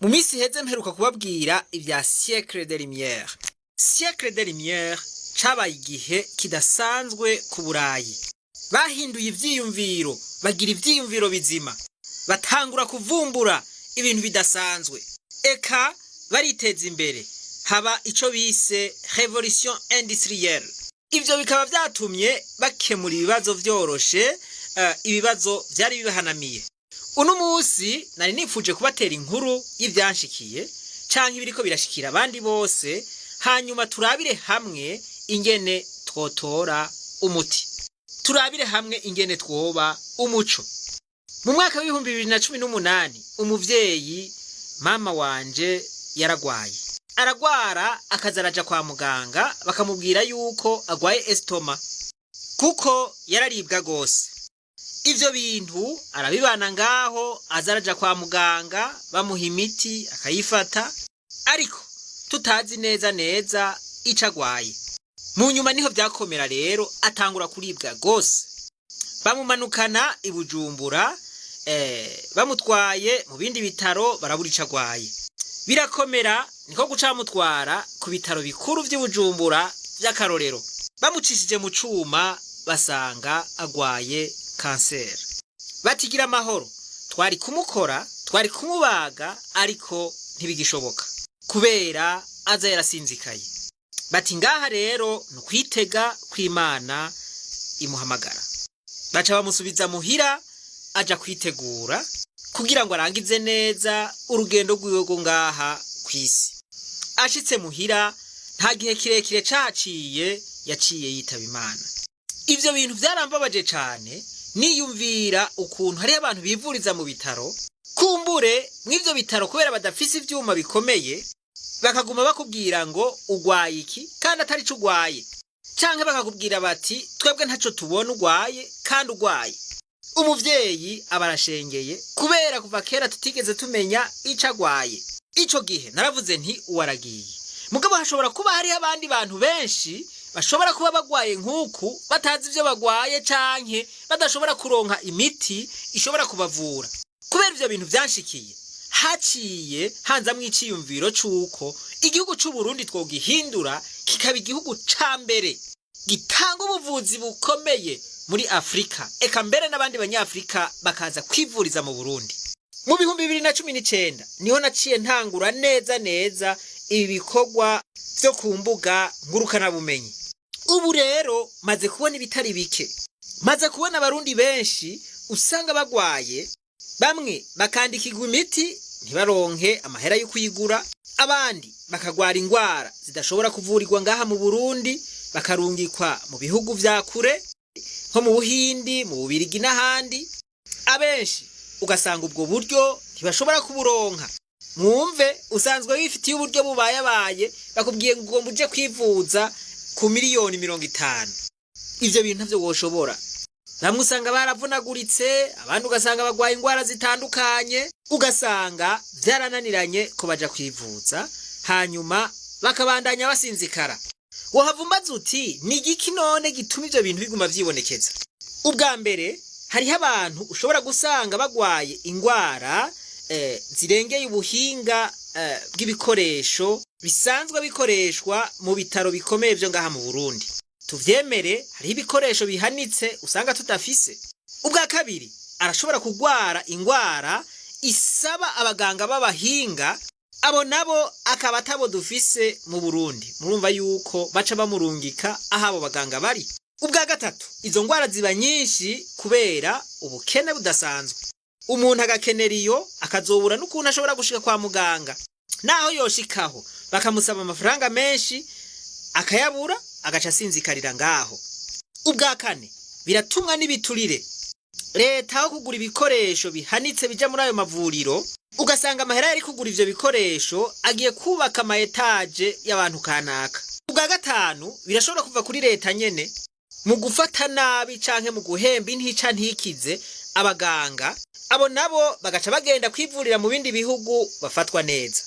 Mu minsi iheze mperuka kubabwira ibya siècle de lumière. Siècle de lumière cabaye igihe kidasanzwe ku Burayi. Bahinduye ivyiyumviro, bagira ivyiyumviro bizima. Batangura kuvumbura ibintu bidasanzwe. Eka bariteza imbere. Haba ico bise révolution industrielle. Ivyo bikaba vyatumye bakemura ibibazo vyoroshe, ibibazo vyari bibahanamiye. Uno musi nari nifuje kubatera inkuru y'ivyanshikiye canke ibiriko birashikira abandi bose, hanyuma turabire hamwe ingene twotora umuti. Turabire hamwe ingene twoba umuco. Mu mwaka w'ibihumbi 2018 umuvyeyi mama wanje yaragwaye. Aragwara akazaraja kwa muganga bakamubwira yuko agwaye estoma kuko yararibwa gose. Ivyo bintu arabibana ngaho azaraja kwa muganga bamuha imiti akayifata, ariko tutazi neza ico agwaye. Mu nyuma niho vyakomera rero atangura kuribwa gose. Bamumanukana i Bujumbura, bamutwaye mu bindi bitaro barabura ico agwaye. Birakomera niko gucamutwara ku bitaro bikuru vy'i Bujumbura vy'akarorero. Bamucishije mu cuma basanga agwaye cancer. Batigira amahoro, twari kumukora, twari kumubaga, ariko ntibigishoboka kubera aza yarasinzikaye. Bati ngaha rero nukwitega kw'Imana imuhamagara. Baca bamusubiza muhira aja kwitegura kugira ngo arangize neza urugendo rwiwe rwo ngaha kw'isi. Ashitse muhira nta gihe kirekire caciye yaciye yitaba Imana. Ivyo bintu vyarambabaje cane, niyumvira ukuntu hari abantu bivuriza mu bitaro, kumbure mw'ivyo bitaro kubera badafise ivyuma bikomeye bakaguma bakubwira ngo ugwaye iki kandi atari co ugwaye, canke bakakubwira bati twebwe ntaco tubona ugwaye kandi ugwaye. Umuvyeyi abarashengeye kubera kuva kera tutigeze tumenya ico agwaye. Ico gihe naravuze nti uwaragiye. Mugabo hashobora kuba hari abandi bantu benshi bashobora kuba bagwaye nk'uku batazi ivyo bagwaye canke badashobora kuronka imiti ishobora kubavura. Kubera ivyo bintu vyanshikiye, haciye hanzamwo iciyumviro c'uko igihugu c'u Burundi twogihindura kikaba igihugu ca mbere gitanga ubuvuzi bukomeye muri Afrika, eka mbere n'abandi banyafrika bakaza kwivuriza mu Burundi. Mu bihumbi 2019 niho naciye ntangura neza ibi bikorwa vyo ku mbuga ngurukana bumenyi. Ubu rero maze kubona ibitari bike, maze kubona abarundi benshi usanga bagwaye, bamwe bakandikirwa imiti ntibaronke amahera yo kuyigura, abandi bakagwara ingwara zidashobora kuvurirwa ngaha mu Burundi bakarungikwa mu bihugu vya kure nko mu Buhindi, mu Bubirigi n'ahandi. Abenshi ugasanga ubwo buryo ntibashobora kuburonka. Mwumve usanzwe wifitiye uburyo bubayabaye bakubwiye ngo muje kwivuza ku miliyoni 50. Ivyo bintu ntavyo woshobora. Namwe usanga baravunaguritse, abandi ugasanga bagwaye ingwara zitandukanye, ugasanga vyarananiranye ko baja kwivuza, hanyuma bakabandanya basinzikara. Wohavumbaza uti ni igiki none gituma ivyo bintu biguma vyibonekeza? Ubwa mbere hariho abantu ushobora gusanga bagwaye ingwara zirengeye ubuhinga bw'ibikoresho bisanzwe bikoreshwa mu bitaro bikomeye vyo ngaha mu Burundi. Tuvyemere hariho ibikoresho bihanitse usanga tudafise. Ubwa kabiri arashobora kugwara ingwara isaba abaganga b'abahinga, abo nabo akaba atabo dufise mu Burundi. Murumva yuko baca bamurungika ahabo baganga bari. Ubwa gatatu izo ngwara ziba nyinshi kubera ubukene budasanzwe. Umuntu agakenera iyo akazobura n'ukuntu ashobora gushika kwa muganga, naho yoshikaho bakamusaba amafaranga menshi akayabura agaca asinzikarira ngaho. Ubwa kane biratumwa n'ibiturire. Leta aho kugura ibikoresho bihanitse bija muri ayo mavuriro, ugasanga amahera yari kugura ivyo bikoresho agiye kubaka ama etage y'abantu kanaka. Ubwa gatanu birashobora kuva kuri leta nyene mu gufata nabi canke mu guhemba intica ntikize abaganga, abo nabo bagaca bagenda kwivurira mu bindi bihugu bafatwa neza.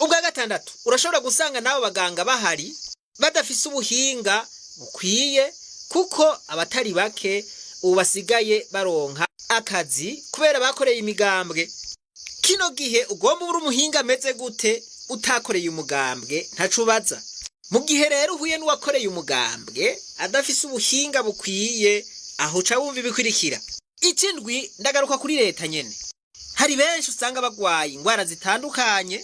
Ubwa gatandatu urashobora gusanga nabo baganga bahari badafise ubuhinga bukwiye, kuko abatari bake ubu basigaye baronka akazi kubera bakoreye imigambwe. kino gihe ugomba uri umuhinga ameze gute utakoreye umugambwe ntacubaza. Mu gihe rero uhuye n'uwakoreye umugambwe adafise ubuhinga bukwiye, aho uca wumva ibikurikira. Ikindwi, ndagaruka kuri leta nyene. Hari benshi usanga bagwaye ingwara zitandukanye,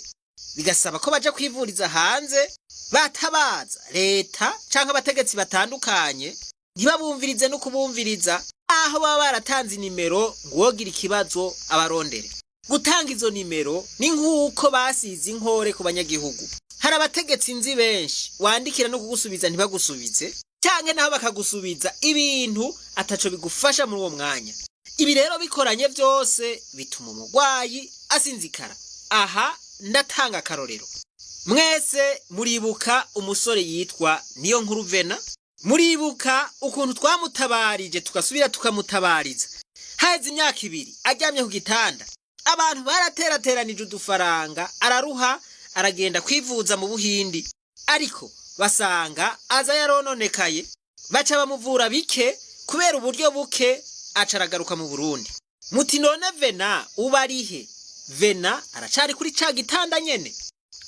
bigasaba ko baja kwivuriza hanze, batabaza leta canke abategetsi batandukanye ntibabumvirize no kubumviriza, aho baba baratanze inimero ngo wogira ikibazo abarondere. Gutanga izo nimero ni nk'uko basize inkore ku banyagihugu. Hari abategetsi nzi benshi wandikira no kugusubiza ntibagusubize, canke naho bakagusubiza ibintu ataco bigufasha muri uwo mwanya. Ibi rero bikoranye vyose bituma umugwayi asinzikara. Aha ndatanga akarorero. Mwese muribuka umusore yitwa Urugendo? Muribuka ukuntu twamutabarije tugasubira tukamutabariza. Haheze imyaka 2 aryamye ku gitanda. Abantu baraterateranije udufaranga, araruha, aragenda kwivuza mu Buhindi. Ariko basanga aza yarononekaye, baca bamuvura bike kubera uburyo buke, acaragaruka mu Burundi. Muti none Vena ubarihe? Vena aracari kuri ca gitanda nyene.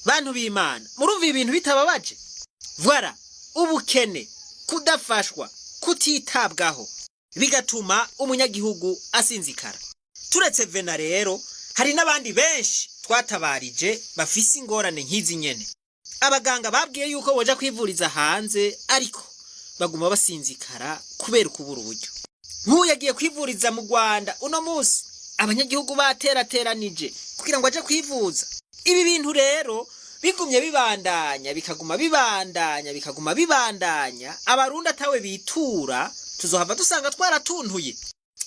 Bantu b'Imana, murumva ibintu bitababaje? Voilà, ubukene, kudafashwa, kutitabwaho bigatuma umunyagihugu asinzikara. Turetse Vena rero, hari n'abandi benshi twatabarije bafise ingorane nk'izi nyene. Abaganga babwiye yuko boja kwivuriza hanze, ariko baguma basinzikara kubera kubura uburyo. Yagiye kwivuriza mu Rwanda uno musi, abanyagihugu baterateranije kugira ngo aje kwivuza. Ibi bintu rero bigumye bibandanya, bikaguma bibandanya, abarundi atawe bitura, tuzohava dusanga twaratuntuye.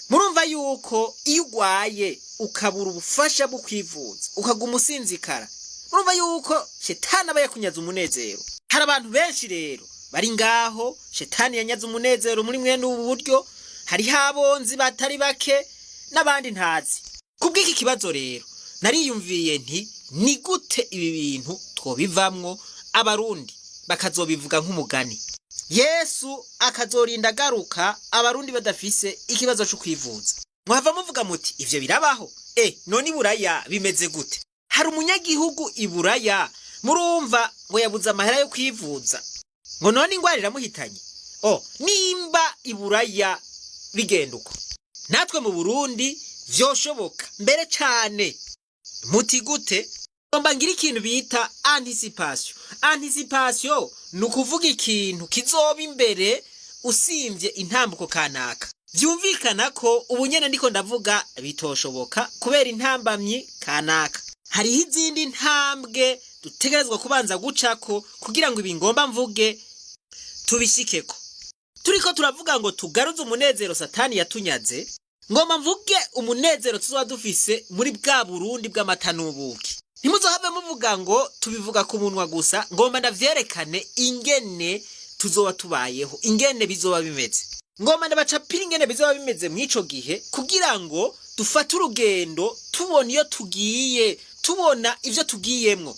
Murumva yuko iyo ugwaye ukabura ubufasha bwo kwivuza, ukaguma usinzikara, murumva yuko shetani aba yakunyaza umunezero. Hari abantu benshi rero bari ngaho shetani yanyaza umunezero muri mwene ubu buryo. Hari habonzi batari bake n'abandi ntazi. Kubw'iki kibazo rero nariyumviye nti ni gute ibi bintu twobivamwo, abarundi bakazobivuga nk'umugani, Yesu akazorinda garuka abarundi badafise ikibazo cyo kwivuza. Mwava muvuga muti ivyo birabaho? None Iburaya bimeze gute? Hari umunyagihugu Iburaya murumva ngo yabuze amahera yo kwivuza, ngo none ingwara iramuhitanye. Nimba Iburaya bigenda uko, natwe mu Burundi vyoshoboka mbere cane. Muti gute? Ngomba ngira ikintu bita anticipation. Anticipation ni ukuvuga ikintu kizoba imbere usimvye intambuko kanaka. Vyumvikana ko ubunyene ndiko ndavuga bitoshoboka kubera intambamyi kanaka. Hariho izindi ntambwe dutegerezwa kubanza gucako kugira ngo ibi ngomba mvuge tubishikeko. Turiko turavuga ngo tugaruze umunezero Satani yatunyaze, ngomba mvuge umunezero tuzoba dufise muri bwa Burundi bw'amata n'ubuki. Ntimuzohave muvuga ngo tubivuga ku munwa gusa, ngomba ndavyerekane ingene tuzoba tubayeho, ingene bizoba bimeze. Ngomba ndabacapira ingene bizoba bimeze mw'ico gihe kugira ngo dufate urugendo tubona iyo tugiye, tubona ivyo tugiyemwo.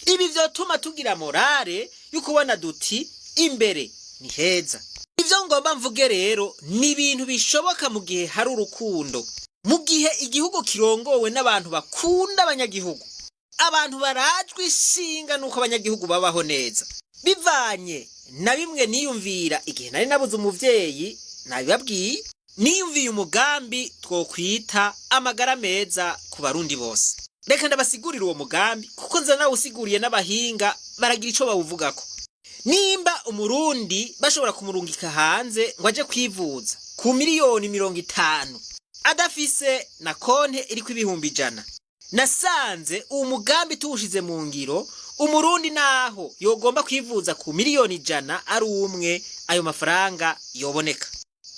Ibi vyotuma tugira morale y'ukubona duti imbere ni heza. Ivyo ngomba mvuge rero ni ibintu bishoboka mu gihe hari urukundo, mu gihe igihugu kirongowe n'abantu bakunda abanyagihugu, abantu barajwe ishinga nuko abanyagihugu babaho neza. Bivanye na bimwe niyumvira igihe nari nabuze umuvyeyi, nabibabwiye, niyumviye umugambi twokwita amagara meza ku barundi bose. Reka ndabasigurira uwo mugambi kuko nza nawe usiguriye n'abahinga baragira ico bawuvugako. Nimba umurundi bashobora kumurungika hanze ngo aje kwivuza ku miliyoni 50 adafise na konte iriko 100,000, nasanze uwo mugambi tuwushize mu ngiro, umurundi naho yogomba kwivuza ku miliyoni 100 ari umwe, ayo mafaranga yoboneka.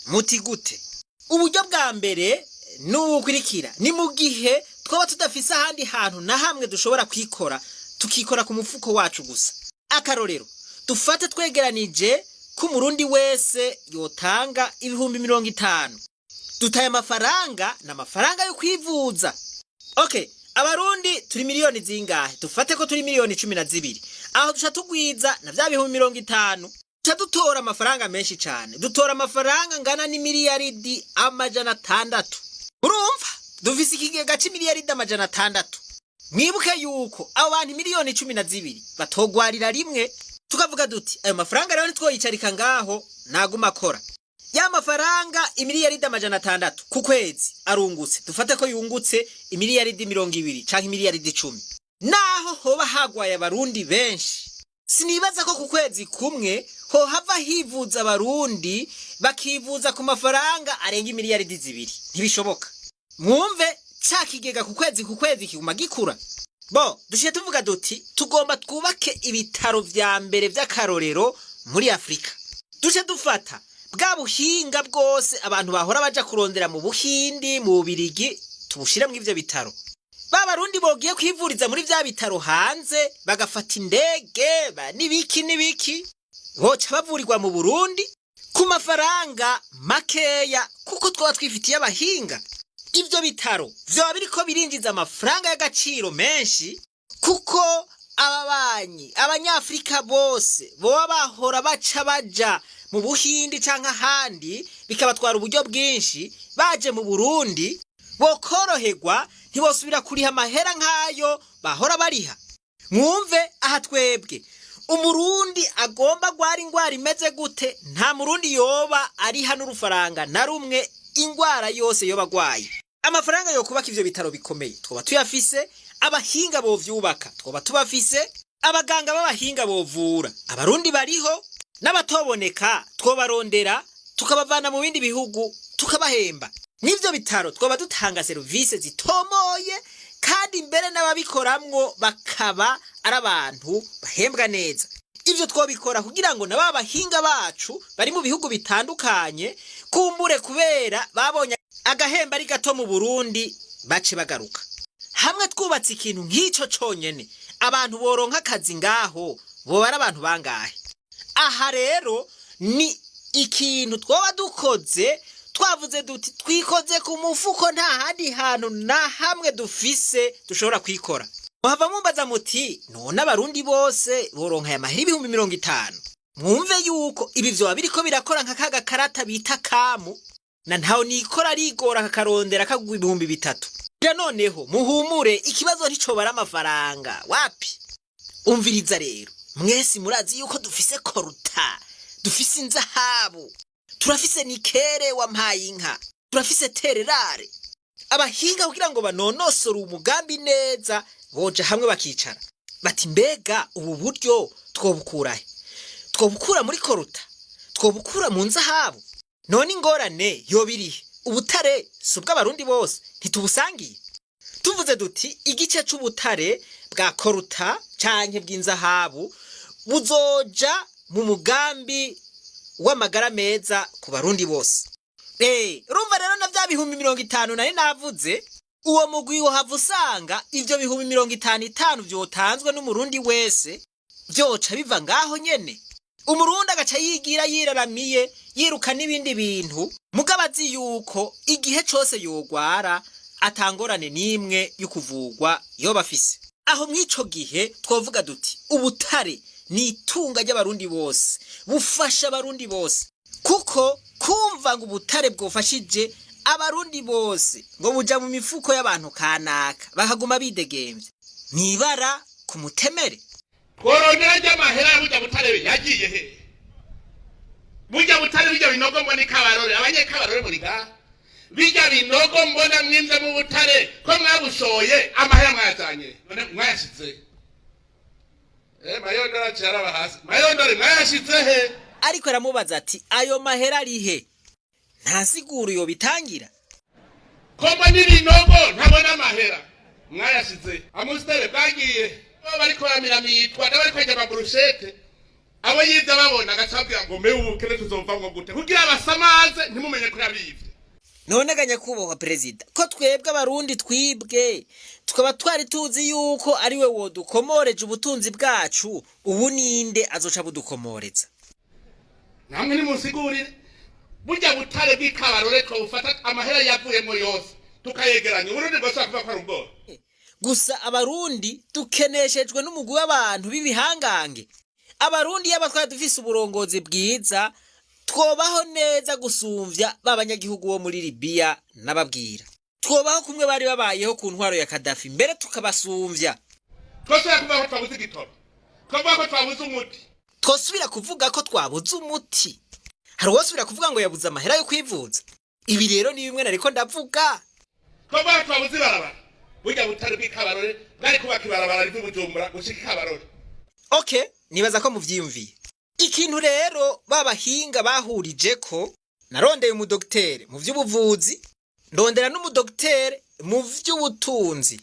Muti gute? Uburyo bwa mbere n'ubukurikira, ni mu gihe twaba tudafise ahandi hantu na hamwe dushobora kwikora, tukikora ku mufuko wacu gusa. Akarorero, dufate twegeranije ko umurundi wese yotanga 50,000. Dutaye amafaranga n'amafaranga yo kwivuza. Abarundi turi miliyoni zingahe? Dufate ko turi miliyoni 12. Aho duca tugwiza na vya 50,000. Duca dutora amafaranga menshi cane. Dutora amafaranga ngana ni miliyaridi 600. Urumva? dufise ikigega c'imiliyaridi 600. Mwibuke yuko abo bantu miliyoni 12 batogwarira rimwe, tukavuga duti ayo mafaranga rero nitwoyicarika ngaho naguma akora. Ya mafaranga imiliyaridi 600 ku kwezi arungutse, dufate ko yungutse imiliyaridi 20 canke imiliyaridi 10. Naho hoba hagwaye abarundi benshi, sinibaza ko ku kwezi kumwe ho hava hivuza abarundi bakivuza ku mafaranga arenga imiliyaridi 2. Ntibishoboka. Mwumve ca kigega ku kwezi kiguma gikura. Bo dushiye tuvuga duti tugomba twubake ibitaro vya mbere vy'akarorero muri Afrika. Dushe dufata bwa buhinga bwose abantu bahora baja kurondera mu Buhindi, mu Bubirigi, tubushire mu ivyo bitaro. Babarundi bogiye kwivuriza muri vya bitaro hanze, bagafata indege nibiki boca bavurirwa mu Burundi ku mafaranga makeya, kuko twa twifitiye abahinga. Ivyo bitaro vyoba biriko birinjiza amafaranga y'agaciro menshi, kuko ababanyi abanyafrika bose boba bahora baca baja mu Buhindi canke ahandi bikabatwara uburyo bwinshi, baje mu Burundi bokoroherwa, ntibosubira kuriha amahera nk'ayo bahora bariha. Mwumve aha twebwe umurundi agomba gwara ingwara imeze gute, nta murundi yoba ariha n'urufaranga na rumwe ingwara yose yoba gwaye. Amafaranga yo kubaka ivyo bitaro bikomeye twoba tuyafise, abahinga bovyubaka twoba tubafise, abaganga b'abahinga bovura abarundi bariho, n'abatoboneka twobarondera tukabavana mu bindi bihugu tukabahemba. N'ivyo bitaro twoba dutanga service zitomoye, kandi mbere n'ababikoramwo bakaba ari abantu bahembwa neza. Ivyo twobikora kugira ngo naba bahinga bacu bari mu bihugu bitandukanye kumbure kubera babonye agahemba ari gato mu Burundi bace bagaruka. Hamwe twubatse ikintu nk'ico conyene, abantu boronka akazi ngaho boba ari abantu bangahe? Aha rero ni ikintu twoba dukoze, twavuze duti twikoze ku mufuko, nta handi hantu na hamwe dufise dushobora kwikora. Muhava mumbaza muti none abarundi bose boronka ya mahera 50. Mwumve yuko ibi vyoba biriko birakora nka kaga karata bita kamu, na ntaho nikora rigora kakarondera kagwa 3,000. Ja noneho muhumure, ikibazo nticobara amafaranga wapi. Umviriza rero, mwese murazi yuko dufise koruta, dufise inzahabu, turafise nikere wampaye inka, turafise tererare. Abahinga kugira ngo banonosore umugambi neza boja hamwe bakicara bati mbega ubu buryo twobukurahe? Twobukura muri koruta, twobukura mu nzahabu. None ingorane yobirihe? Ubutare subwa abarundi bose ntitubusangiye. Tuvuze duti igice c'ubutare bwa koruta canke bw'inzahabu buzoja mu mugambi w'amagara meza ku barundi bose. Urumva rero na vya 50 nari navuze, uwo mugwi wo havusanga ivyo 50 vyotanzwe n'umurundi wese vyoca biva ngaho nyene. Umurundi agaca yigira yiraramiye, yiruka n'ibindi bintu, mugabazi yuko igihe cose yogwara atangorane nimwe y'ukuvugwa yoba afise. Aho mwico gihe twovuga duti ubutare ni itunga ry'abarundi bose, bufasha abarundi bose, kuko kumva ngo ubutare bwofashije abarundi bose ngo buja mu mifuko y'abantu kanaka bakaguma bidegemvye, nibara ku mutemere. Korondera ry'amahera burya butare yagiye he? Burya butare bijya binogo mbona ikabarore, abanyekabarore muri ga bijya binogo mbona mwinze mu butare ko mwabushoye amahera mwazanye none mwayashize. Mayondora cyaraba hasi, mayondora mwayashize he? Ariko aramubaza ati ayo mahera ari he? Nta siguro yo bitangira. Komba n'ibinogo ntabona amahera mwayashize. Amustere bagiye bariko baramiramiitwa n'abari kwajya amaburushete, abo yiza babona agacabwira ngo mbe ubukene tuzovamwo gute kugira abasamaze ntimumenye ko yabivye. None ganyakubahwa perezida, ko twebwe abarundi twibwe tukaba twari tuzi yuko ari we wodukomoreje ubutunzi bwacu, ubu ninde azoca budukomoreza? Namwe nimusigurire burya butare bw'ikabarore twofata amahera yavuyemo yose tukayegeranya, uburundi bwose kuva kwa rugo. Gusa abarundi tukeneshejwe n'umugwi w'abantu b'ibihangange. Abarundi yaba twari dufise uburongozi bwiza, twobaho neza gusumvya babanyagihugu bo muri Libya nababwira. twobaho kumwe bari babayeho ku ntwaro ya Kadafi mbere tukabasumvya. twosubira kuvuga ko twabuze igitoro, twavuga ko twabuze umuti, Twosubira kuvuga ko twabuze umuti. Hari uwosubira kuvuga ngo yabuze amahera yo kwivuza. Ibi rero ni bimwe nariko ndavuga. twavuga ko twabuze ibarabara, burya butari bw'ikabarore bwari kubaka ibarabara ry'Ubujumbura gushika ikabarore. Okay, nibaza ko muvyiyumviye. Ikintu rero babahinga bahurije ko narondeye umudoktere mu vy'ubuvuzi, ndondera n'umudoktere mu vy'ubutunzi.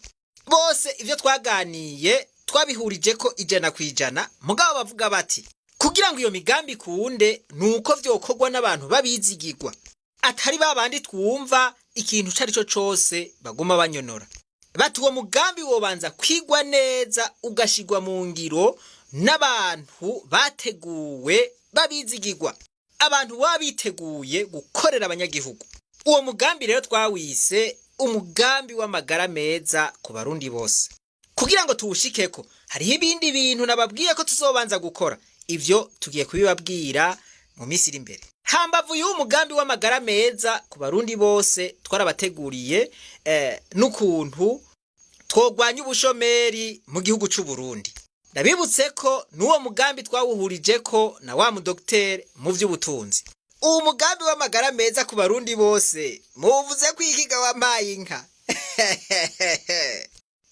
Bose ivyo twaganiye twabihurije ko 100%, mugabo bavuga bati kugira ngo iyo migambi kunde nuko vyokorwa n'abantu babizigirwa, atari babandi twumva ikintu cari cyo cose baguma banyonora. Bati uwo mugambi wobanza kwigwa neza ugashigwa mu ngiro n'abantu bateguwe babizigirwa, abantu babiteguye gukorera abanyagihugu. Uwo mugambi rero twawise umugambi w'amagara meza ku barundi bose. Kugira ngo tuwushikeko hariho ibindi bintu nababwiye ko tuzobanza gukora, ivyo tugiye kubibabwira mu minsi iri imbere. Hambavu y'uwo mugambi w'amagara meza ku barundi bose twarabateguriye n'ukuntu twogwanya ubushomeri mu gihugu c'u Burundi. Ndabibutse ko n'uwo mugambi twawuhurije ko na wa mudoktere mu vy'ubutunzi. Uwo mugambi w'amagara meza ku barundi bose muvuze kwikiga wampaye inka.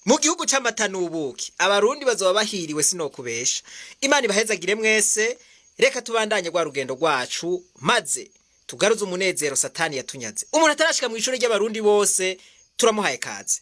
Mu gihugu c'amata n'ubuki abarundi bazoba bahiriwe sinokubesha. Imana ibahezagire mwese. Reka tubandanye gwa rugendo rwacu maze tugaruze umunezero Satani yatunyaze. Umuntu atarashika mu ishuri ry'abarundi bose turamuhaye kaze.